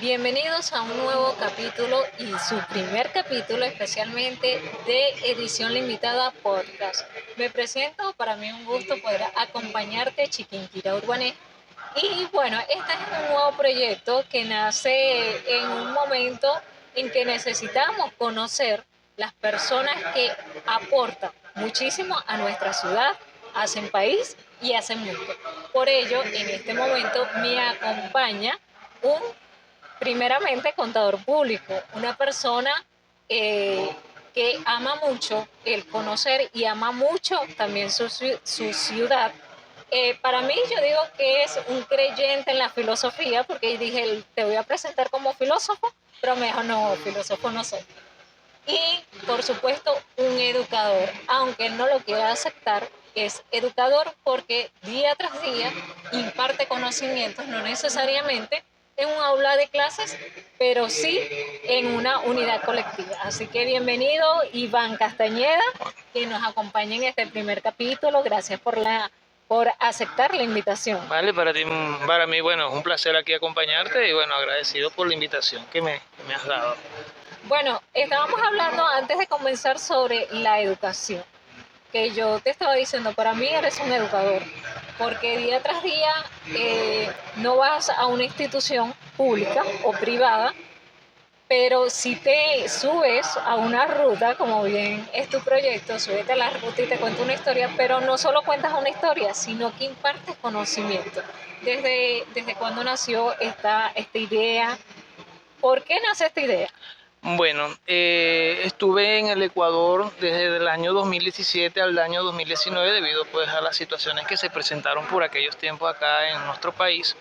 Bienvenidos a un nuevo capítulo y su primer capítulo especialmente de edición limitada podcast. Me presento, para mí es un gusto poder acompañarte, Chiquinquirá Urbané. Y bueno, este es un nuevo proyecto que nace en un momento en que necesitamos conocer las personas que aportan muchísimo a nuestra ciudad, hacen país y hacen mundo. Por ello, en este momento me acompaña un primeramente contador público, una persona que ama mucho el conocer y ama mucho también su ciudad. Para mí yo digo que es un creyente en la filosofía, porque dije, te voy a presentar como filósofo, pero me dijo, no, filósofo no soy. Y por supuesto un educador, aunque él no lo quiera aceptar, es educador porque día tras día imparte conocimientos, no necesariamente en un aula de clases, pero sí en una unidad colectiva. Así que bienvenido Iván Castañeda, que nos acompaña en este primer capítulo. Gracias por aceptar la invitación. Vale, para mí, bueno, es un placer aquí acompañarte y bueno, agradecido por la invitación que me has dado. Bueno, estábamos hablando antes de comenzar sobre la educación, que yo te estaba diciendo, para mí eres un educador, porque día tras día no vas a una institución pública o privada, pero si te subes a una ruta, como bien es tu proyecto, súbete a la ruta y te cuento una historia, pero no solo cuentas una historia, sino que impartes conocimiento. ¿Desde cuándo nació esta idea? ¿Por qué nace esta idea? Bueno, estuve en el Ecuador desde el año 2017 al año 2019 debido pues a las situaciones que se presentaron por aquellos tiempos acá en nuestro país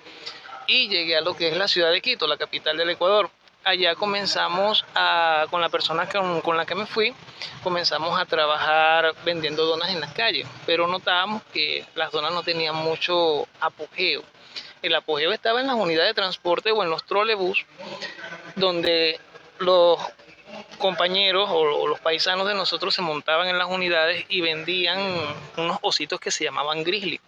y llegué a lo que es la ciudad de Quito, la capital del Ecuador. Allá comenzamos con la persona con la que me fui, comenzamos a trabajar vendiendo donas en las calles, pero notábamos que las donas no tenían mucho apogeo. El apogeo estaba en las unidades de transporte o en los trolebús, donde los compañeros o los paisanos de nosotros se montaban en las unidades y vendían unos ositos que se llamaban grizzly.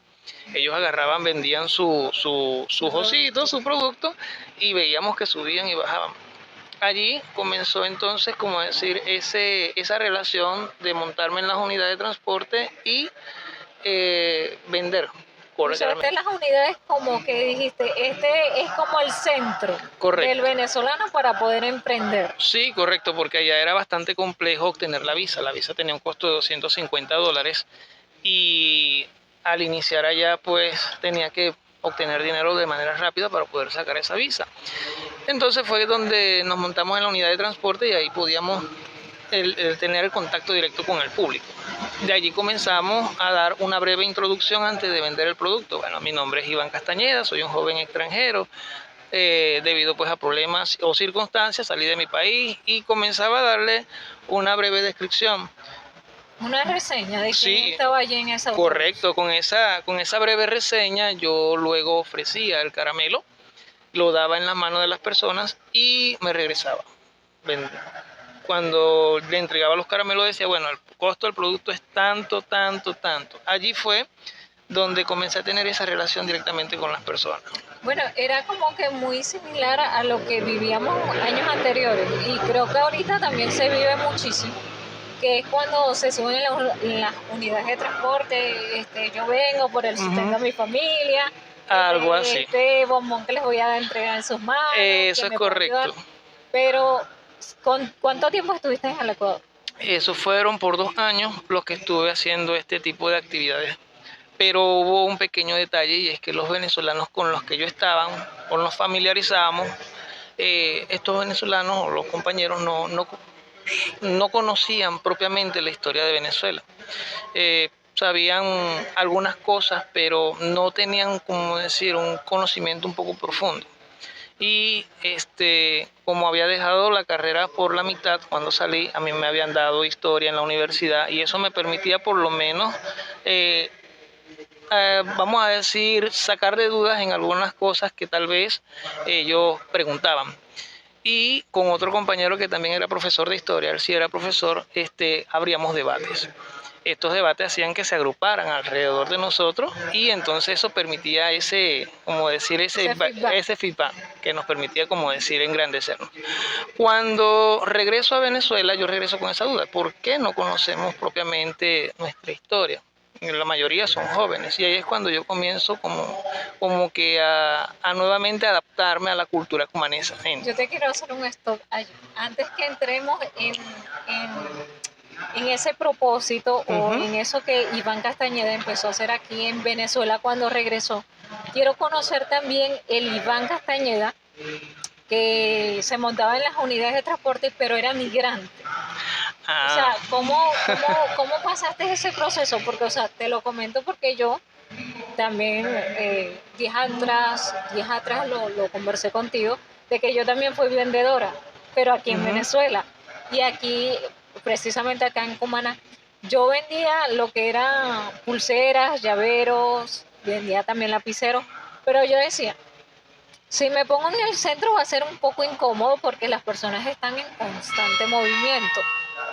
Ellos agarraban, vendían sus ositos, su producto, y veíamos que subían y bajaban. Allí comenzó entonces, como decir, esa relación de montarme en las unidades de transporte y vender. Usaste las unidades como que dijiste, este es como el centro del venezolano para poder emprender. Sí, correcto, porque allá era bastante complejo obtener la visa. La visa tenía un costo de $250 y al iniciar allá pues tenía que obtener dinero de manera rápida para poder sacar esa visa. Entonces fue donde nos montamos en la unidad de transporte y ahí podíamos tener el contacto directo con el público. De allí comenzamos a dar una breve introducción antes de vender el producto. Bueno, mi nombre es Iván Castañeda, soy un joven extranjero. Debido pues a problemas o circunstancias salí de mi país y comenzaba a darle una breve descripción. Una reseña de quién estaba allí en esa autobús. Correcto, con esa breve reseña yo luego ofrecía el caramelo, lo daba en las manos de las personas y me regresaba. Cuando le entregaba los caramelos decía, bueno, el costo del producto es tanto, tanto, tanto. Allí fue donde comencé a tener esa relación directamente con las personas. Bueno, era como que muy similar a lo que vivíamos años anteriores y creo que ahorita también se vive muchísimo, que es cuando se suben en las unidades de transporte, yo vengo por el sustento de mi familia, algo así. Este bombón que les voy a entregar en sus manos. Eso es correcto. Pero, ¿cuánto tiempo estuviste en el Ecuador? Eso fueron por 2 años los que estuve haciendo este tipo de actividades. Pero hubo un pequeño detalle y es que los venezolanos con los que yo estaba, o nos familiarizamos, estos venezolanos o los compañeros no conocían propiamente la historia de Venezuela. Sabían algunas cosas, pero no tenían, como decir, un conocimiento un poco profundo. Y como había dejado la carrera por la mitad cuando salí, a mí me habían dado historia en la universidad y eso me permitía por lo menos, vamos a decir, sacar de dudas en algunas cosas que tal vez ellos preguntaban. Y con otro compañero que también era profesor de historia, él sí era profesor, abríamos debates. Estos debates hacían que se agruparan alrededor de nosotros y entonces eso permitía ese feedback que nos permitía, como decir, engrandecernos. Cuando regreso a Venezuela, yo regreso con esa duda: ¿por qué no conocemos propiamente nuestra historia? La mayoría son jóvenes y ahí es cuando yo comienzo como que a nuevamente adaptarme a la cultura cumanesa. Yo te quiero hacer un stop allí. Antes que entremos en ese propósito o en eso que Iván Castañeda empezó a hacer aquí en Venezuela cuando regresó, quiero conocer también el Iván Castañeda que se montaba en las unidades de transporte pero era migrante. O sea, ¿cómo pasaste ese proceso? Porque, o sea, te lo comento porque yo también días atrás lo conversé contigo, de que yo también fui vendedora, pero aquí en Venezuela. Y aquí, precisamente acá en Cumaná, yo vendía lo que era pulseras, llaveros, vendía también lapiceros, pero yo decía, si me pongo en el centro va a ser un poco incómodo porque las personas están en constante movimiento.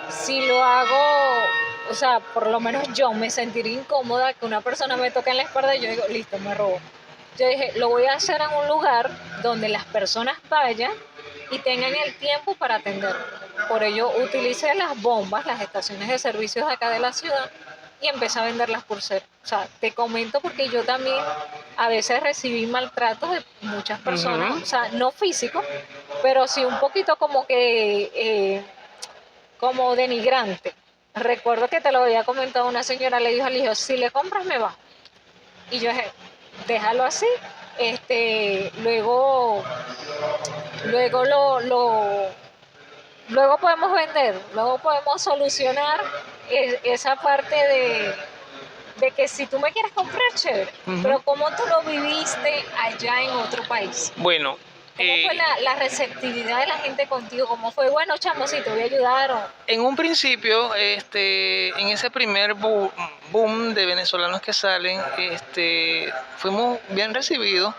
Si lo hago, o sea, por lo menos yo me sentiría incómoda que una persona me toque en la espalda y yo digo, listo, me robo. Yo dije, lo voy a hacer en un lugar donde las personas vayan y tengan el tiempo para atender. Por ello utilicé las bombas, las estaciones de servicios de acá de la ciudad y empecé a vender las pulseras. O sea, te comento porque yo también a veces recibí maltratos de muchas personas, o sea, no físico, pero sí un poquito como que como denigrante. Recuerdo que te lo había comentado, una señora le dijo al hijo, si le compras me va. Y yo dije, déjalo así, luego, luego luego podemos vender, luego podemos solucionar esa parte de que si tú me quieres comprar, chévere, pero ¿cómo tú lo viviste allá en otro país? Bueno, ¿Cómo fue la receptividad de la gente contigo? ¿Cómo fue, bueno, chamo, si te voy a ayudar? En un principio, en ese primer boom de venezolanos que salen, fuimos bien recibidos,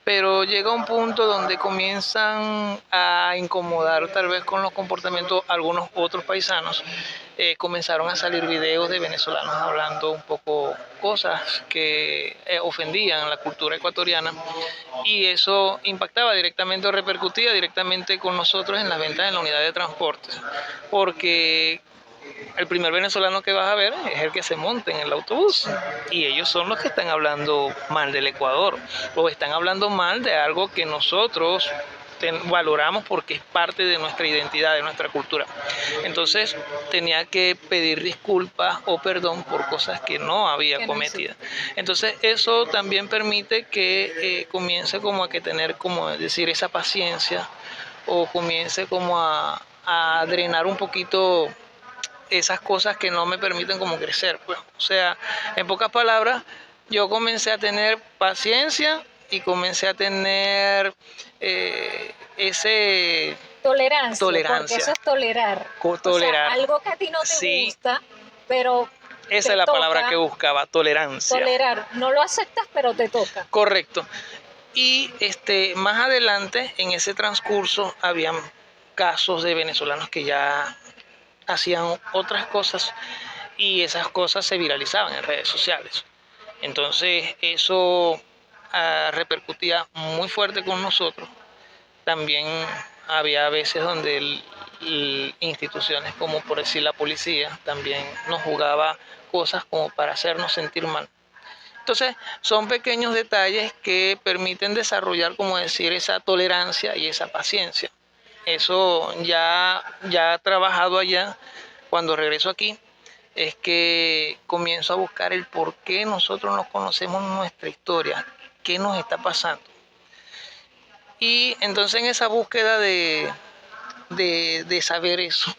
pero llega un punto donde comienzan a incomodar tal vez con los comportamientos algunos otros paisanos. Comenzaron a salir videos de venezolanos hablando un poco cosas que ofendían la cultura ecuatoriana y eso impactaba directamente o repercutía directamente con nosotros en las ventas en la unidad de transporte, porque el primer venezolano que vas a ver es el que se monta en el autobús y ellos son los que están hablando mal del Ecuador o están hablando mal de algo que nosotros valoramos porque es parte de nuestra identidad, de nuestra cultura. Entonces tenía que pedir disculpas o perdón por cosas que no había cometido. Entonces eso también permite que comience como a que tener, como decir, esa paciencia o comience como a drenar un poquito esas cosas que no me permiten como crecer, pues. O sea, en pocas palabras, yo comencé a tener paciencia y comencé a tener ese tolerancia, porque eso es tolerar. Tolerar. O sea, algo que a ti no te gusta, pero esa es la palabra que buscaba, tolerancia. Tolerar, no lo aceptas, pero te toca. Correcto. Y más adelante, en ese transcurso, habían casos de venezolanos que ya hacían otras cosas y esas cosas se viralizaban en redes sociales. Entonces eso repercutía muy fuerte con nosotros. También había veces donde instituciones como por decir la policía también nos jugaba cosas como para hacernos sentir mal. Entonces son pequeños detalles que permiten desarrollar, como decir, esa tolerancia y esa paciencia. Eso ya trabajado allá, cuando regreso aquí, es que comienzo a buscar el por qué nosotros no conocemos nuestra historia, qué nos está pasando. Y entonces en esa búsqueda de saber eso,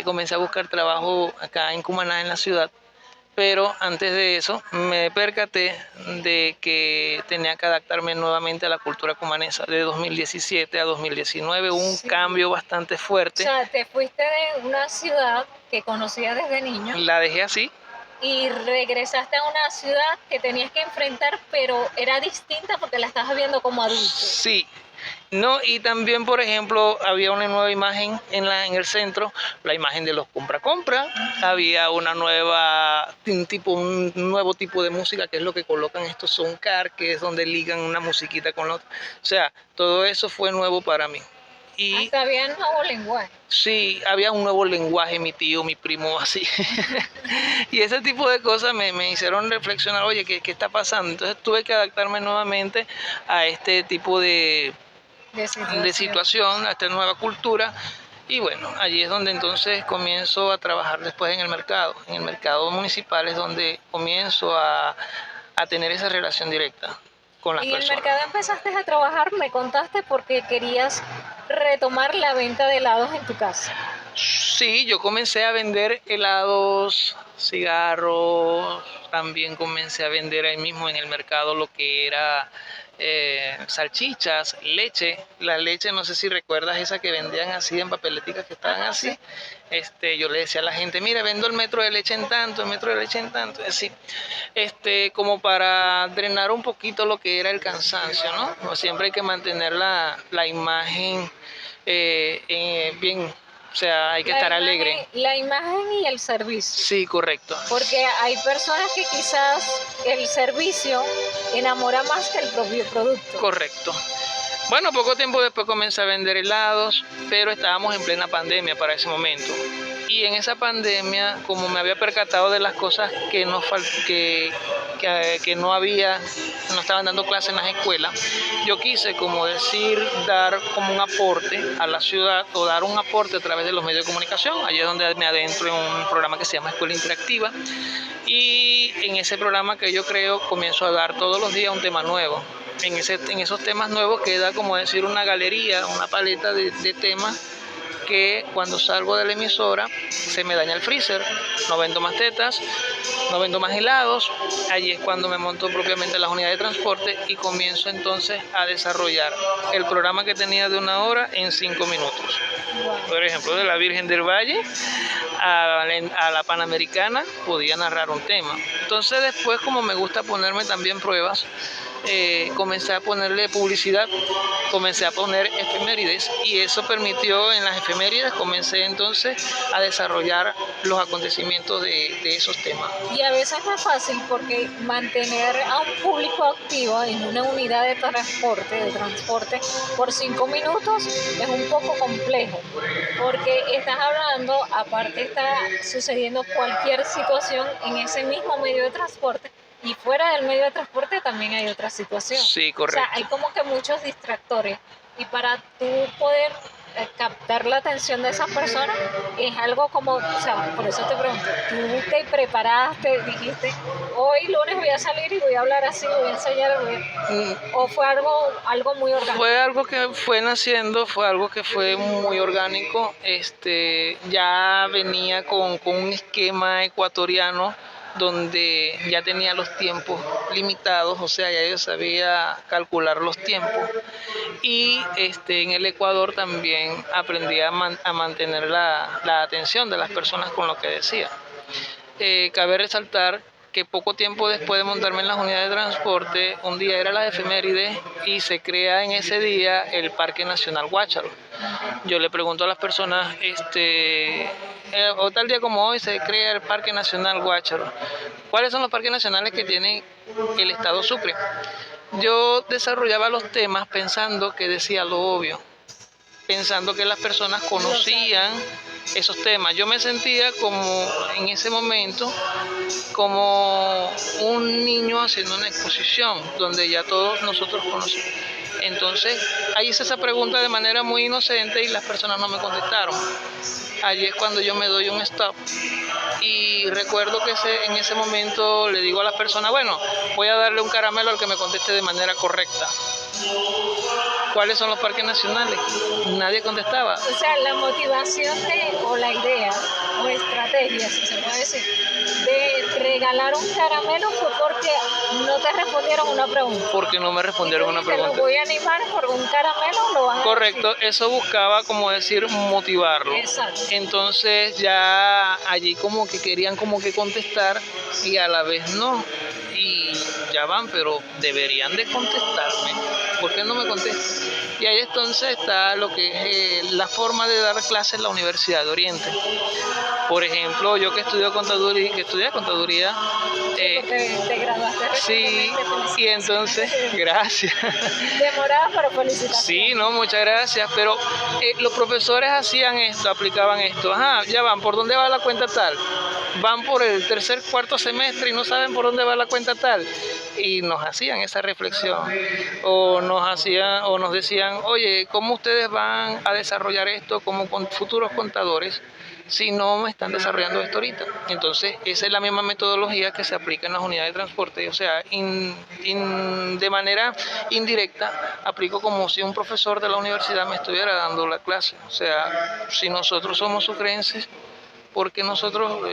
comencé a buscar trabajo acá en Cumaná, en la ciudad, pero antes de eso me percaté de que tenía que adaptarme nuevamente a la cultura cumanesa. De 2017 a 2019 hubo un Sí. cambio bastante O fuerte. sea, te fuiste de una ciudad que conocías desde niño La dejé así. y regresaste a una ciudad que tenías que enfrentar, pero era distinta porque la estabas viendo como adulto. Sí. No, y también, por ejemplo, había una nueva imagen en el centro, la imagen de los compra-compra, había un nuevo tipo de música, que es lo que colocan estos soundcar, que es donde ligan una musiquita con la otra. O sea, todo eso fue nuevo para mí. Y hasta había un nuevo lenguaje. sí, había un nuevo lenguaje, mi tío, mi primo, así. Y ese tipo de cosas me hicieron reflexionar, oye, ¿qué está pasando? Entonces tuve que adaptarme nuevamente a este tipo de situación, a esta nueva cultura. Y bueno, allí es donde entonces comienzo a trabajar después en el mercado municipal es donde comienzo a tener esa relación directa con las personas. Y en el mercado empezaste a trabajar, me contaste, porque querías retomar la venta de helados en tu casa. Sí, yo comencé a vender helados, cigarros, también comencé a vender ahí mismo en el mercado lo que era salchichas, leche. La leche, no sé si recuerdas esa que vendían así en papeleticas que estaban así. Yo le decía a la gente, mira, vendo el metro de leche en tanto, el metro de leche en tanto, así. Como para drenar un poquito lo que era el cansancio, ¿no? No, siempre hay que mantener la imagen bien. O sea, hay que estar alegre. La imagen y el servicio. Sí, correcto. Porque hay personas que quizás el servicio enamora más que el propio producto. Correcto. Bueno, poco tiempo después comencé a vender helados, pero estábamos en plena pandemia para ese momento. Y en esa pandemia, como me había percatado de las cosas que no estaban dando clases en las escuelas, yo quise, como decir, dar como un aporte a la ciudad o dar un aporte a través de los medios de comunicación. Allí es donde me adentro en un programa que se llama Escuela Interactiva. Y en ese programa que yo creo, comienzo a dar todos los días un tema nuevo. En esos temas nuevos queda, como decir, una galería, una paleta de temas que cuando salgo de la emisora se me daña el freezer, no vendo más tetas, no vendo más helados. Allí es cuando me monto propiamente las unidades de transporte y comienzo entonces a desarrollar el programa que tenía de 1 hora en 5 minutos. Por ejemplo, de la Virgen del Valle a la Panamericana podía narrar un tema. Entonces después, como me gusta ponerme también pruebas, comencé a ponerle publicidad, comencé a poner efemérides y eso permitió, en las efemérides comencé entonces a desarrollar los acontecimientos de esos temas. Y a veces no es fácil porque mantener a un público activo en una unidad de transporte por 5 minutos es un poco complejo, porque estás hablando, aparte está sucediendo cualquier situación en ese mismo medio de transporte. Y fuera del medio de transporte también hay otra situación. Sí, correcto. O sea, hay como que muchos distractores. Y para tú poder captar la atención de esas personas es algo como, o sea, por eso te pregunto, tú te preparaste, dijiste, hoy lunes voy a salir y voy a hablar así, voy a ensayar, o fue algo muy orgánico. Fue algo que fue naciendo, fue algo que fue muy orgánico. Ya venía con un esquema ecuatoriano donde ya tenía los tiempos limitados, o sea, ya yo sabía calcular los tiempos. Y en el Ecuador también aprendí a mantener la atención de las personas con lo que decía. Cabe resaltar que poco tiempo después de montarme en las unidades de transporte, un día era la efeméride y se crea en ese día el Parque Nacional Guácharo. Yo le pregunto a las personas, o tal día como hoy se crea el Parque Nacional Guácharo, ¿cuáles son los parques nacionales que tiene el Estado Sucre? Yo desarrollaba los temas pensando que decía lo obvio, pensando que las personas conocían esos temas. Yo me sentía como, en ese momento, como un niño haciendo una exposición, donde ya todos nosotros conocemos. Entonces, ahí hice esa pregunta de manera muy inocente y las personas no me contestaron. Allí es cuando yo me doy un stop. Y recuerdo que en ese momento le digo a las personas, bueno, voy a darle un caramelo al que me conteste de manera correcta. ¿Cuáles son los parques nacionales? Nadie contestaba. O sea, la motivación o la idea o estrategia, si se puede decir, de regalar un caramelo fue porque no te respondieron una pregunta. Porque no me respondieron una pregunta. Te voy a animar por un caramelo, lo van a Correcto, decir. eso buscaba, como decir, motivarlo. Exacto. Entonces ya allí como que querían como que contestar y a la vez no. Y ya van, pero deberían de contestarme. ¿Por qué no me contestan? Y ahí entonces está lo que es la forma de dar clases en la Universidad de Oriente. Por ejemplo, yo que estudié contaduría, Te graduaste sí, recientemente, y entonces, gracias. demorada, pero felicitaciones. Sí, no, muchas gracias, pero los profesores hacían esto, aplicaban esto. Ajá, ya van, ¿por dónde va la cuenta tal? Van por el tercer, cuarto semestre y no saben por dónde va la cuenta tal. Y nos hacían esa reflexión. O nos decían, oye, ¿cómo ustedes van a desarrollar esto como futuros contadores si no me están desarrollando esto ahorita? Entonces, esa es la misma metodología que se aplica en las unidades de transporte. O sea, de manera indirecta, aplico como si un profesor de la universidad me estuviera dando la clase. O sea, si nosotros somos sucrenses, porque nosotros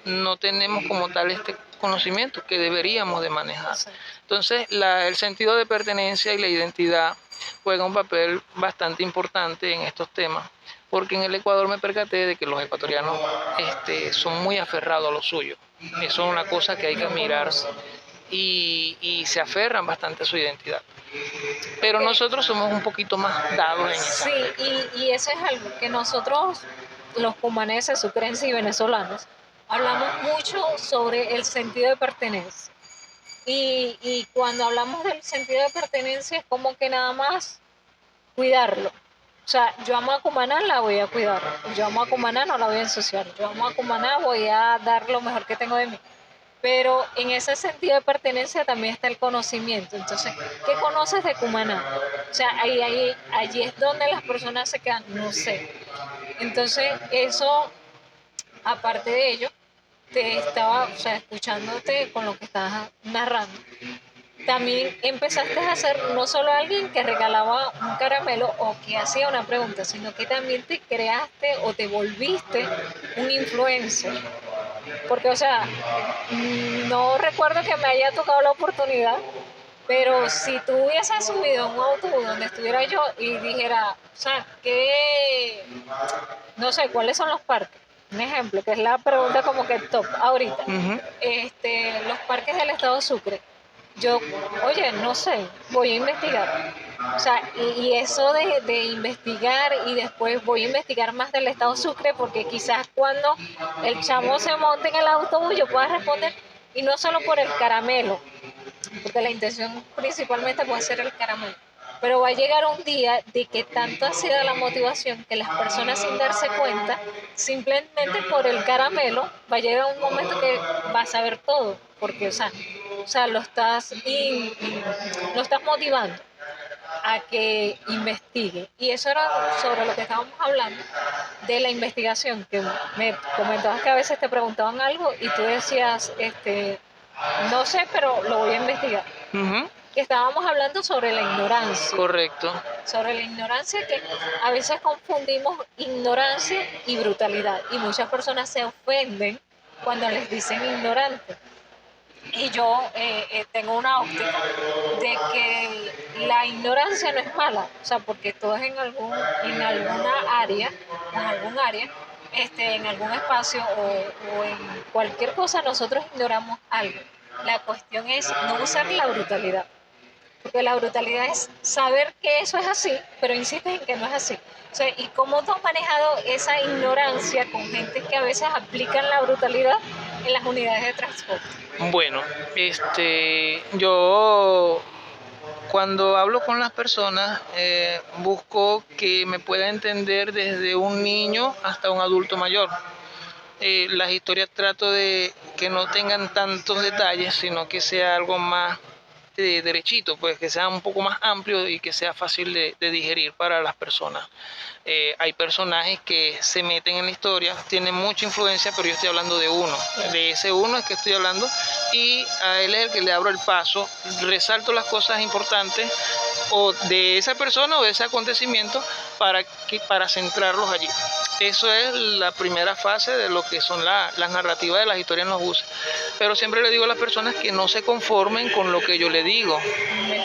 no tenemos como tal este conocimiento que deberíamos de manejar. Entonces, el sentido de pertenencia y la identidad juega un papel bastante importante en estos temas, porque en el Ecuador me percaté de que los ecuatorianos son muy aferrados a lo suyo. Eso es una cosa que hay que admirar y se aferran bastante a su identidad. Pero nosotros somos un poquito más dados en esa. Sí, y eso es algo que nosotros, los cumaneses, sucrenses y venezolanos, hablamos mucho sobre el sentido de pertenencia. Y cuando hablamos del sentido de pertenencia es como que nada más cuidarlo. O sea, yo amo a Cumaná, la voy a cuidar. Yo amo a Cumaná, no la voy a ensuciar. Yo amo a Cumaná, voy a dar lo mejor que tengo de mí. Pero en ese sentido de pertenencia también está el conocimiento. Entonces, ¿qué conoces de Cumaná? O sea, allí es donde las personas se quedan, no sé. Entonces, eso, aparte de ello, te estaba, o sea, escuchándote con lo que estabas narrando, también empezaste a ser no solo alguien que regalaba un caramelo o que hacía una pregunta, sino que también te creaste o te volviste un influencer. Porque, o sea, no recuerdo que me haya tocado la oportunidad, pero si tú hubieses subido un autobús donde estuviera yo y dijera, o sea, no sé, ¿cuáles son los parques? Un ejemplo, que es la pregunta como que top ahorita. Los parques del estado Sucre. Yo, oye, no sé, voy a investigar. O sea, y eso de investigar y después voy a investigar más del estado Sucre porque quizás cuando el chamo se monte en el autobús yo pueda responder y no solo por el caramelo, porque la intención principalmente puede ser el caramelo. Pero va a llegar un día de que tanto ha sido la motivación que las personas sin darse cuenta, simplemente por el caramelo, va a llegar un momento que va a saber todo, porque, o sea lo estás motivando a que investigue. Y eso era sobre lo que estábamos hablando, de la investigación, que me comentabas que a veces te preguntaban algo y tú decías, no sé, pero lo voy a investigar. Que estábamos hablando sobre la ignorancia. Correcto. Sobre la ignorancia, que a veces confundimos ignorancia y brutalidad. Y muchas personas se ofenden cuando les dicen ignorante. Y yo tengo una óptica de que la ignorancia no es mala, o sea, porque todos en alguna área, en algún espacio o en cualquier cosa nosotros ignoramos algo. La cuestión es no usar la brutalidad, porque la brutalidad es saber que eso es así, pero insistes en que no es así. O sea, ¿y cómo tú has manejado esa ignorancia con gente que a veces aplican la brutalidad en las unidades de transporte? Bueno, yo cuando hablo con las personas busco que me pueda entender desde un niño hasta un adulto mayor. Las historias trato de que no tengan tantos detalles, sino que sea algo más derechito, pues que sea un poco más amplio y que sea fácil de digerir para las personas. Hay personajes que se meten en la historia, tienen mucha influencia, pero yo estoy hablando de uno. De ese uno es que estoy hablando y a él es el que le abro el paso, resalto las cosas importantes o de esa persona o de ese acontecimiento para centrarlos allí. Eso es la primera fase de lo que son las narrativas de las historias en los buses. Pero siempre le digo a las personas que no se conformen con lo que yo le digo.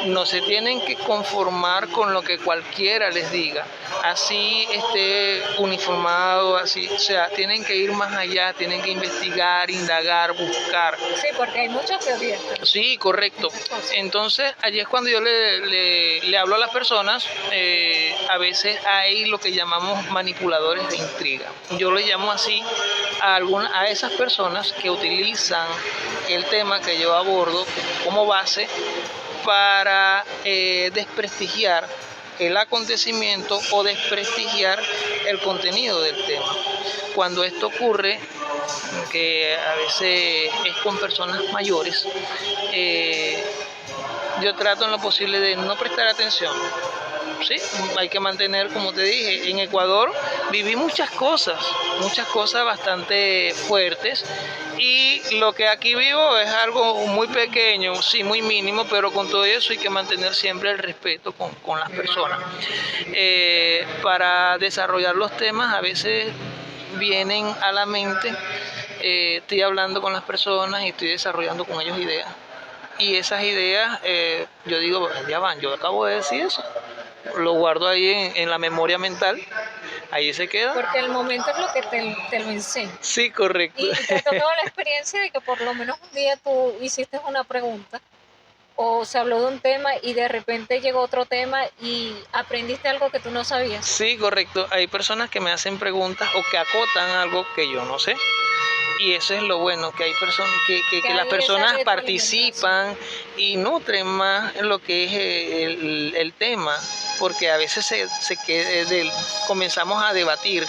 No se tienen que conformar con lo que cualquiera les diga. Así esté uniformado, así. O sea, tienen que ir más allá, tienen que investigar, indagar, buscar. Sí, porque hay muchas teorías. Sí, correcto. Entonces, allí es cuando yo le hablo a las personas. A veces hay lo que llamamos manipuladores de intriga. Yo le llamo así a esas personas que utilizan el tema que yo abordo como base para desprestigiar el acontecimiento o desprestigiar el contenido del tema. Cuando esto ocurre, que a veces es con personas mayores, yo trato en lo posible de no prestar atención. Sí, hay que mantener, como te dije, en Ecuador viví muchas cosas bastante fuertes, y lo que aquí vivo es algo muy pequeño, sí, muy mínimo, pero con todo eso hay que mantener siempre el respeto con las personas. Para desarrollar los temas a veces vienen a la mente, estoy hablando con las personas y estoy desarrollando con ellos ideas. Y esas ideas, yo digo, ya van, yo acabo de decir eso. Lo guardo ahí en la memoria mental, ahí se queda. Porque el momento es lo que te lo enseña. Sí, correcto. Y te tocó la experiencia de que por lo menos un día tú hiciste una pregunta o se habló de un tema y de repente llegó otro tema y aprendiste algo que tú no sabías. Sí, correcto. Hay personas que me hacen preguntas o que acotan algo que yo no sé. Y eso es lo bueno, que hay personas que las personas participan y nutren más lo que es el tema, porque a veces comenzamos a debatir,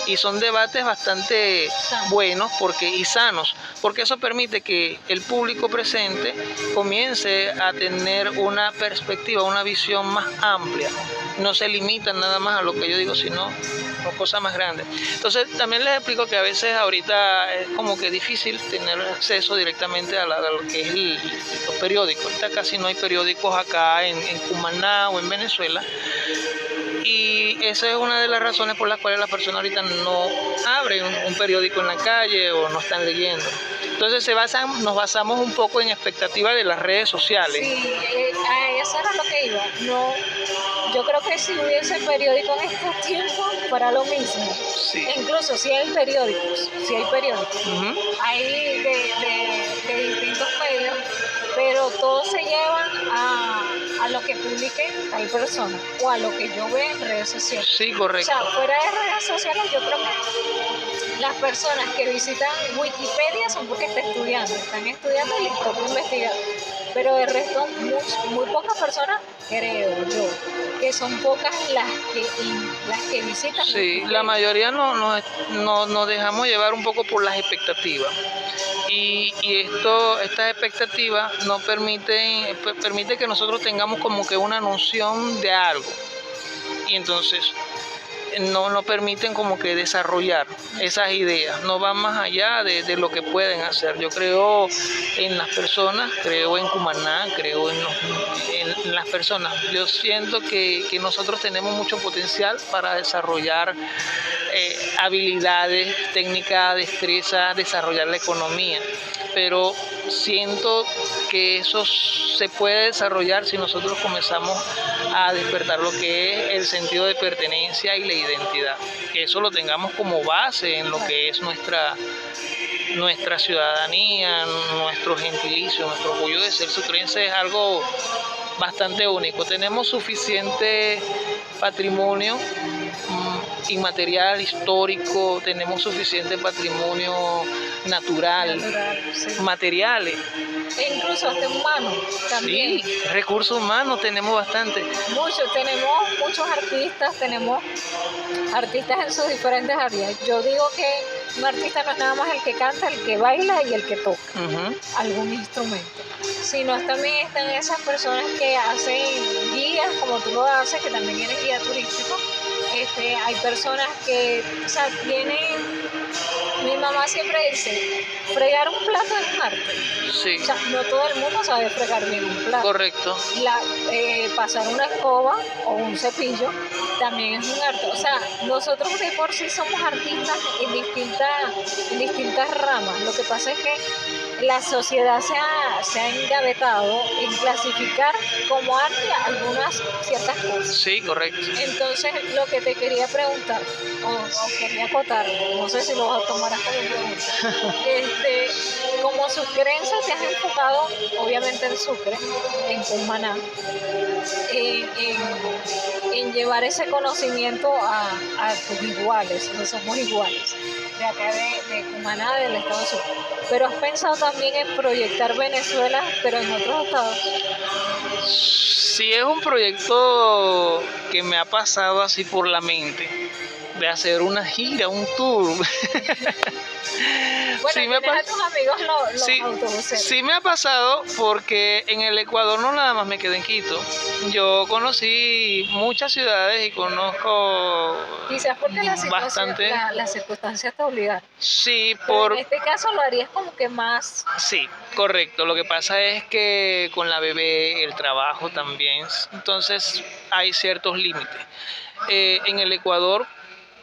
y son debates bastante buenos y sanos, porque eso permite que el público presente comience a tener una perspectiva, una visión más amplia. No se limitan nada más a lo que yo digo, sino cosas más grandes. Entonces también les explico que a veces ahorita es como que difícil tener acceso directamente a lo que es los periódicos. Ahorita casi no hay periódicos acá en Cumaná o en Venezuela, y esa es una de las razones por las cuales las personas ahorita no abren un periódico en la calle o no están leyendo. Entonces nos basamos un poco en expectativas de las redes sociales. Sí, eso era lo que iba. No, yo creo que si hubiese periódico en estos tiempos para lo mismo. Sí. Incluso si hay periódicos, Uh-huh. hay de distintos medios, pero todos se llevan a lo que publique tal persona o a lo que yo vea en redes sociales. Sí, correcto. O sea, fuera de redes sociales yo creo que las personas que visitan Wikipedia son porque están estudiando y les toca investigar. Pero de resto, muy pocas personas, creo yo, que son pocas las que visitan. Sí, la mayoría nos dejamos llevar un poco por las expectativas. Y estas expectativas nos permite que nosotros tengamos como que una noción de algo. Y entonces no nos permiten como que desarrollar esas ideas, no van más allá de lo que pueden hacer. Yo creo en las personas, creo en Cumaná, creo en las personas. Yo siento que nosotros tenemos mucho potencial para desarrollar habilidades, técnicas, destreza, desarrollar la economía, pero siento que eso se puede desarrollar si nosotros comenzamos a despertar lo que es el sentido de pertenencia y la identidad, que eso lo tengamos como base en lo que es nuestra ciudadanía, nuestro gentilicio, nuestro orgullo de ser sucrense es algo bastante único. Tenemos suficiente patrimonio inmaterial, histórico, tenemos suficiente patrimonio natural, sí. Materiales. E incluso hasta humano también. Sí, recursos humanos tenemos bastante. Tenemos muchos artistas, en sus diferentes áreas. Yo digo que un artista no es nada más el que canta, el que baila y el que toca algún instrumento, sino también están esas personas que hacen guías, como tú lo haces, que también eres guía turístico. Hay personas que, tienen, me mamá siempre dice, fregar un plato es un arte. Sí, O sea, no todo el mundo sabe fregar bien un plato. correcto. Pasar una escoba o un cepillo también es un arte. O sea, nosotros de por sí somos artistas en distintas ramas. Lo que pasa es que la sociedad se ha engavetado en clasificar como arte algunas ciertas cosas. Sí, correcto. Entonces, lo que te quería preguntar, o quería acotar, no sé si lo vas a tomar como pregunta, como sucrense te has enfocado, obviamente en Sucre, en Cumaná, en llevar ese conocimiento a tus iguales, no somos iguales, de acá de Cumaná, del estado de Sucre. Pero has pensado también en proyectar Venezuela, pero en otros estados. Sí, es un proyecto que me ha pasado así por la mente, de hacer una gira, un tour. Bueno, Sí, tienes a tus amigos los sí, autobuseros. sí me ha pasado porque en el Ecuador no nada más me quedé en Quito. Yo conocí muchas ciudades y conozco Quizás porque bastante. las circunstancias te obligan. Sí, Pero en este caso lo harías como que más. Sí, correcto. Lo que pasa es que con la bebé, el trabajo también, entonces hay ciertos límites. En el Ecuador,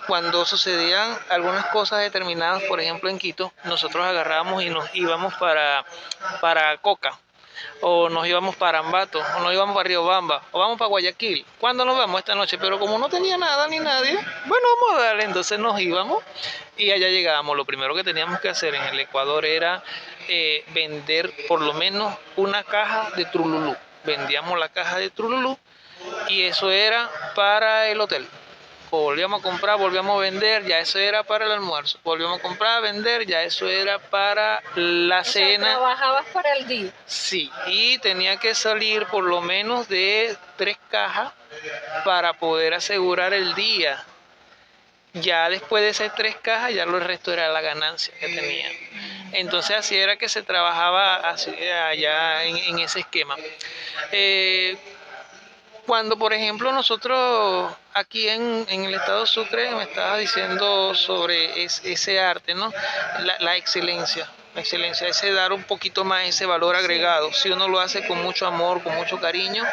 cuando sucedían algunas cosas determinadas, por ejemplo en Quito, nosotros agarrábamos y nos íbamos para Coca, o nos íbamos para Ambato, o nos íbamos para Riobamba, o vamos para Guayaquil. ¿Cuándo nos vamos esta noche? Pero como no tenía nada ni nadie, bueno, vamos a darle. Entonces nos íbamos y allá llegábamos. Lo primero que teníamos que hacer en el Ecuador era vender por lo menos una caja de Trululú. Vendíamos la caja de Trululú y eso era para el hotel. Volvíamos a comprar, volvíamos a vender, ya eso era para el almuerzo. Volvíamos a comprar, a vender, ya eso era para la cena. Sea, trabajabas para el día. Sí, y tenía que salir por lo menos de 3 cajas para poder asegurar el día. Ya después de esas 3 cajas, ya lo resto era la ganancia que tenía. Entonces así era que se trabajaba así, allá en ese esquema. Cuando, por ejemplo, nosotros aquí en el estado de Sucre, me estaba diciendo sobre ese arte, ¿no? La excelencia, ese dar un poquito más ese valor agregado. Si uno lo hace con mucho amor, con mucho cariño,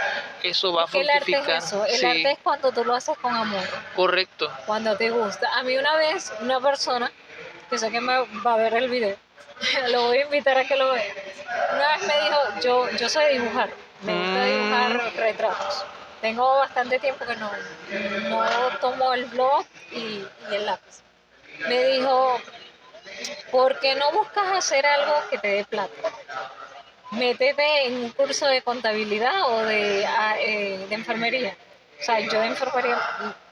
eso va a fructificar. El arte es eso, el arte es cuando tú lo haces con amor. Correcto. Cuando te gusta. A mí una vez, una persona, que sé que me va a ver el video, lo voy a invitar a que lo vea. Una vez me dijo, yo sé dibujar, me gusta dibujar retratos. Tengo bastante tiempo que no tomo el blog y el lápiz. Me dijo, ¿por qué no buscas hacer algo que te dé plata? Métete en un curso de contabilidad o de enfermería. O sea, yo de enfermería,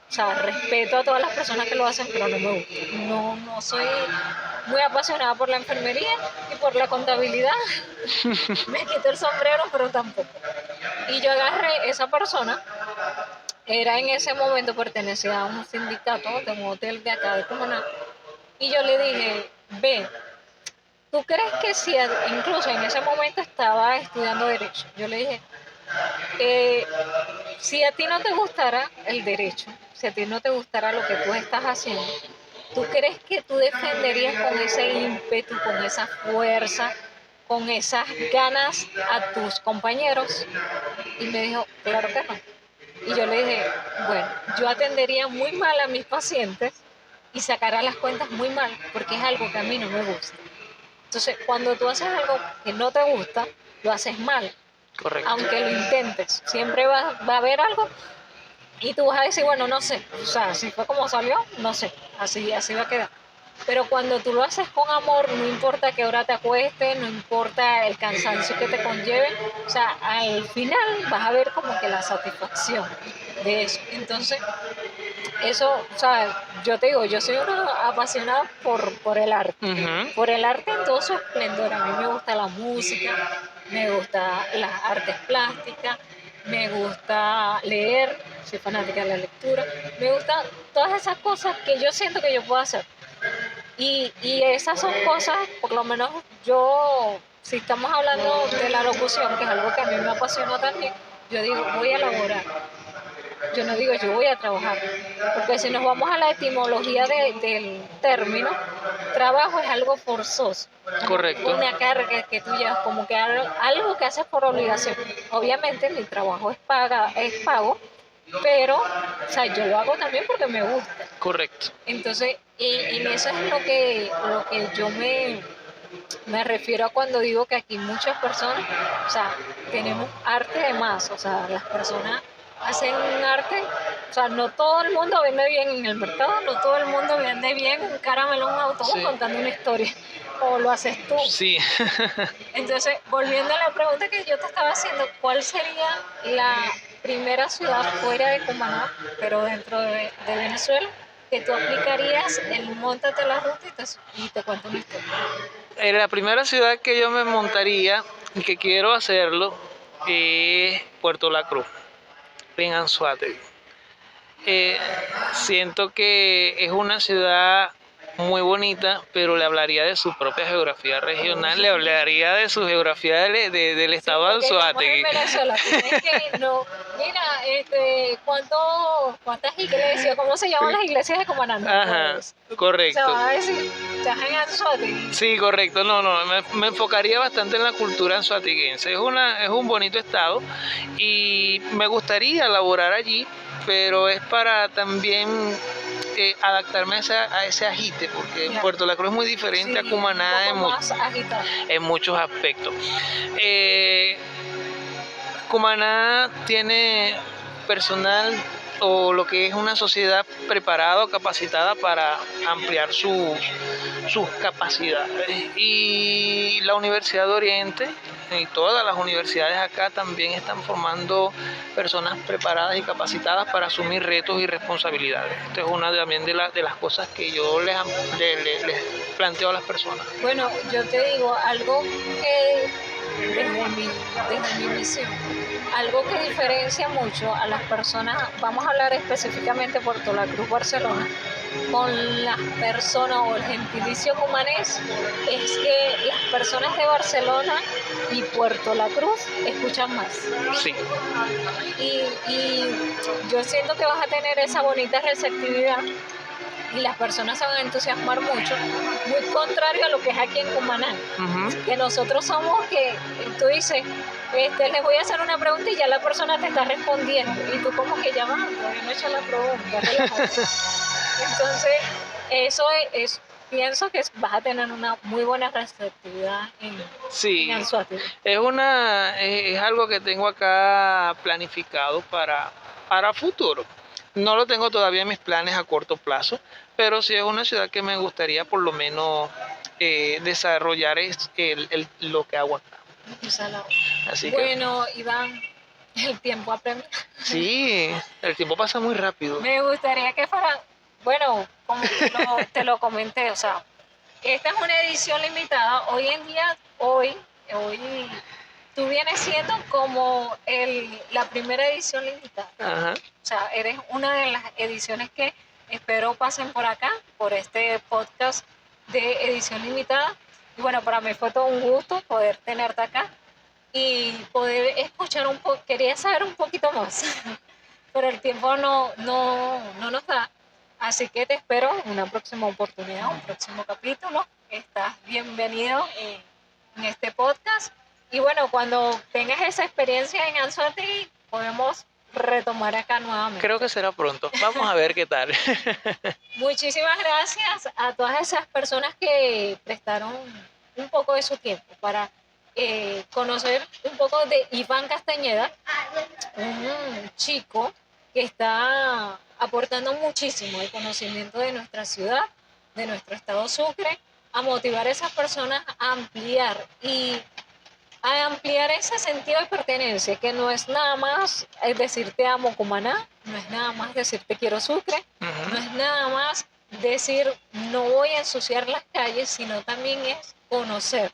o sea, respeto a todas las personas que lo hacen, pero no me gusta. No soy muy apasionada por la enfermería y por la contabilidad. Me quito el sombrero, pero tampoco. Y yo agarré esa persona, era en ese momento pertenecía a un sindicato de un hotel de acá de Cumaná, y yo le dije, ve, ¿tú crees que si, incluso en ese momento estaba estudiando Derecho, yo le dije, si a ti no te gustara el derecho, si a ti no te gustara lo que tú estás haciendo, ¿tú crees que tú defenderías con ese ímpetu, con esa fuerza, con esas ganas a tus compañeros? Y me dijo, claro que no. Y yo le dije, bueno, yo atendería muy mal a mis pacientes y sacaría las cuentas muy mal, porque es algo que a mí no me gusta. Entonces, cuando tú haces algo que no te gusta, lo haces mal. Correcto. Aunque lo intentes, siempre va a haber algo y tú vas a decir, bueno, no sé, o sea, si fue como salió, no sé, así va a quedar. Pero cuando tú lo haces con amor, no importa qué hora te acuestes, no importa el cansancio que te conlleve, o sea, al final vas a ver como que la satisfacción de eso. Entonces, eso, o sea, yo te digo, yo soy una apasionada por el arte, por el arte en todo su esplendor. A mí me gusta la música, me gusta las artes plásticas, me gusta leer, soy fanática de la lectura, me gustan todas esas cosas que yo siento que yo puedo hacer. Y esas son cosas, por lo menos yo, si estamos hablando de la locución, que es algo que a mí me apasiona también, yo digo, voy a elaborar. yo no digo yo voy a trabajar, porque si nos vamos a la etimología del término, trabajo es algo forzoso, Correcto. una carga que tú llevas, como que algo que haces por obligación. Obviamente mi trabajo es pago, pero, o sea, yo lo hago también porque me gusta. Correcto. Entonces, en eso es lo que yo me refiero a cuando digo que aquí muchas personas, o sea, tenemos arte de más, o sea, las personas hacen un arte, o sea, no todo el mundo vende bien en el mercado, no todo el mundo vende bien un caramelo en un autobús Sí. contando una historia, o lo haces tú. Sí. Entonces, volviendo a la pregunta que yo te estaba haciendo, ¿cuál sería la primera ciudad fuera de Cumaná, pero dentro de Venezuela, que tú aplicarías el móntate la ruta y te cuento una historia? En la primera ciudad que yo me montaría y que quiero hacerlo es Puerto La Cruz, en Anzoátegui. Siento que es una ciudad muy bonita, pero le hablaría de su propia geografía regional, le hablaría de su geografía del estado de Anzoátegui. En Venezuela, tienes que, no, mira, ¿cuántas iglesias, cómo se llaman las iglesias de Cumaná? Ajá, correcto. O sea, va a decir, estás en Anzoátegui. Sí, correcto. No, me enfocaría bastante en la cultura anzoatiguense. Es un bonito estado y me gustaría laborar allí, pero es para también adaptarme a ese agite, porque Ya. Puerto La Cruz es muy diferente Sí, a Cumaná un poco más agitado. en muchos aspectos. Cumaná tiene personal o lo que es una sociedad preparada o capacitada para ampliar sus capacidades. Y la Universidad de Oriente y todas las universidades acá también están formando personas preparadas y capacitadas para asumir retos y responsabilidades. Esto es una también de las cosas que yo les planteo a las personas. Bueno, yo te digo algo que desde mi visión, algo que diferencia mucho a las personas, vamos a hablar específicamente de Puerto La Cruz, Barcelona, con las personas o el gentilicio cumanés, es que las personas de Barcelona y Puerto La Cruz escuchan más. Sí. Y yo siento que vas a tener esa bonita receptividad y las personas se van a entusiasmar mucho, muy contrario a lo que es aquí en Cumaná, que nosotros somos que tú dices, les voy a hacer una pregunta y ya la persona te está respondiendo y tú como que ya vas, todavía no he hecho la pregunta, relájate. Entonces eso pienso que vas a tener una muy buena receptividad en Anzoátegui. Es algo que tengo acá planificado para futuro. No lo tengo todavía en mis planes a corto plazo, pero sí es una ciudad que me gustaría por lo menos desarrollar lo que hago acá. Así bueno, Iván, el tiempo apremia. Sí, el tiempo pasa muy rápido. Me gustaría que fuera, bueno, como te lo comenté, o sea, esta es una edición limitada. Hoy en día, hoy tú vienes siendo como la primera edición limitada. Ajá. O sea, eres una de las ediciones que espero pasen por acá, por este podcast de edición limitada. Y bueno, para mí fue todo un gusto poder tenerte acá y poder escuchar un poco, quería saber un poquito más, pero el tiempo no nos da. Así que te espero en una próxima oportunidad, un próximo capítulo. Estás bienvenido en este podcast. Y bueno, cuando tengas esa experiencia en Anzoátegui, podemos retomar acá nuevamente. Creo que será pronto. Vamos a ver qué tal. Muchísimas gracias a todas esas personas que prestaron un poco de su tiempo para conocer un poco de Iván Castañeda, un chico que está aportando muchísimo el conocimiento de nuestra ciudad, de nuestro estado Sucre, a motivar a esas personas a ampliar ese sentido de pertenencia, que no es nada más decir te amo Cumaná, no es nada más decir te quiero Sucre, no es nada más decir no voy a ensuciar las calles, sino también es conocer.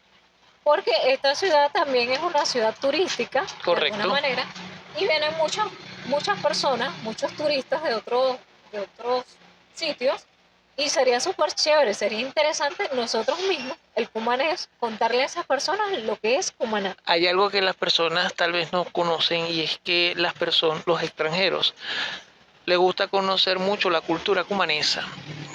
Porque esta ciudad también es una ciudad turística, correcto, de alguna manera, y vienen muchas personas, muchos turistas de otros sitios, Y sería súper chévere, sería interesante nosotros mismos, el cumanés, contarle a esas personas lo que es Cumaná. Hay algo que las personas tal vez no conocen y es que las personas, los extranjeros, les gusta conocer mucho la cultura cumanesa.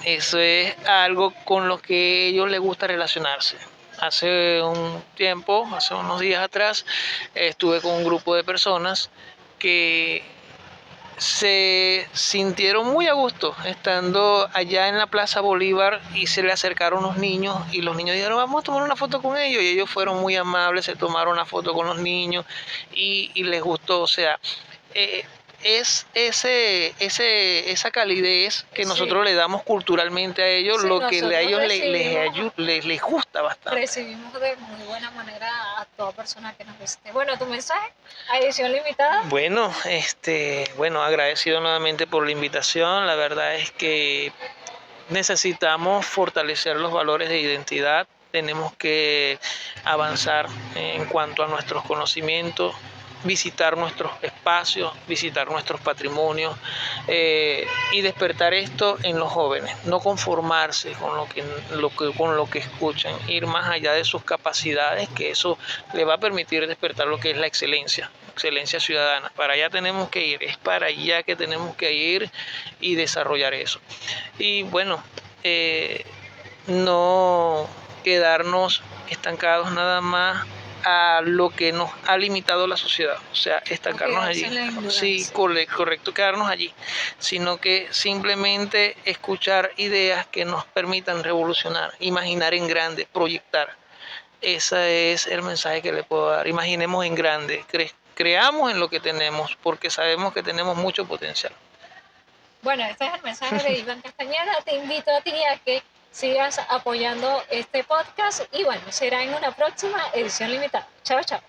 Eso es algo con lo que a ellos les gusta relacionarse. Hace un tiempo, hace unos días atrás, estuve con un grupo de personas que se sintieron muy a gusto estando allá en la Plaza Bolívar y se le acercaron los niños y los niños dijeron vamos a tomar una foto con ellos y ellos fueron muy amables, se tomaron una foto con los niños y les gustó, o sea, eh, es esa calidez que nosotros le damos culturalmente a ellos, Sí, lo que a nosotros ellos recibimos, les gusta bastante. recibimos de muy buena manera a toda persona que nos visite. Bueno, tu mensaje, a edición limitada. Bueno, bueno, agradecido nuevamente por la invitación. La verdad es que necesitamos fortalecer los valores de identidad. Tenemos que avanzar en cuanto a nuestros conocimientos, visitar nuestros espacios, visitar nuestros patrimonios y despertar esto en los jóvenes. No conformarse con con lo que escuchan, ir más allá de sus capacidades, que eso le va a permitir despertar lo que es la excelencia ciudadana. Para allá tenemos que ir, es para allá que tenemos que ir y desarrollar eso. Y bueno, no quedarnos estancados nada más a lo que nos ha limitado la sociedad, o sea, estancarnos allí, sí, correcto, quedarnos allí, sino que simplemente escuchar ideas que nos permitan revolucionar, imaginar en grande, proyectar. Ese es el mensaje que le puedo dar. Imaginemos en grande, creamos en lo que tenemos, porque sabemos que tenemos mucho potencial. Bueno, este es el mensaje de Iván Castañeda. Te invito a ti a que sigas apoyando este podcast y bueno, será en una próxima edición limitada. Chao, chao.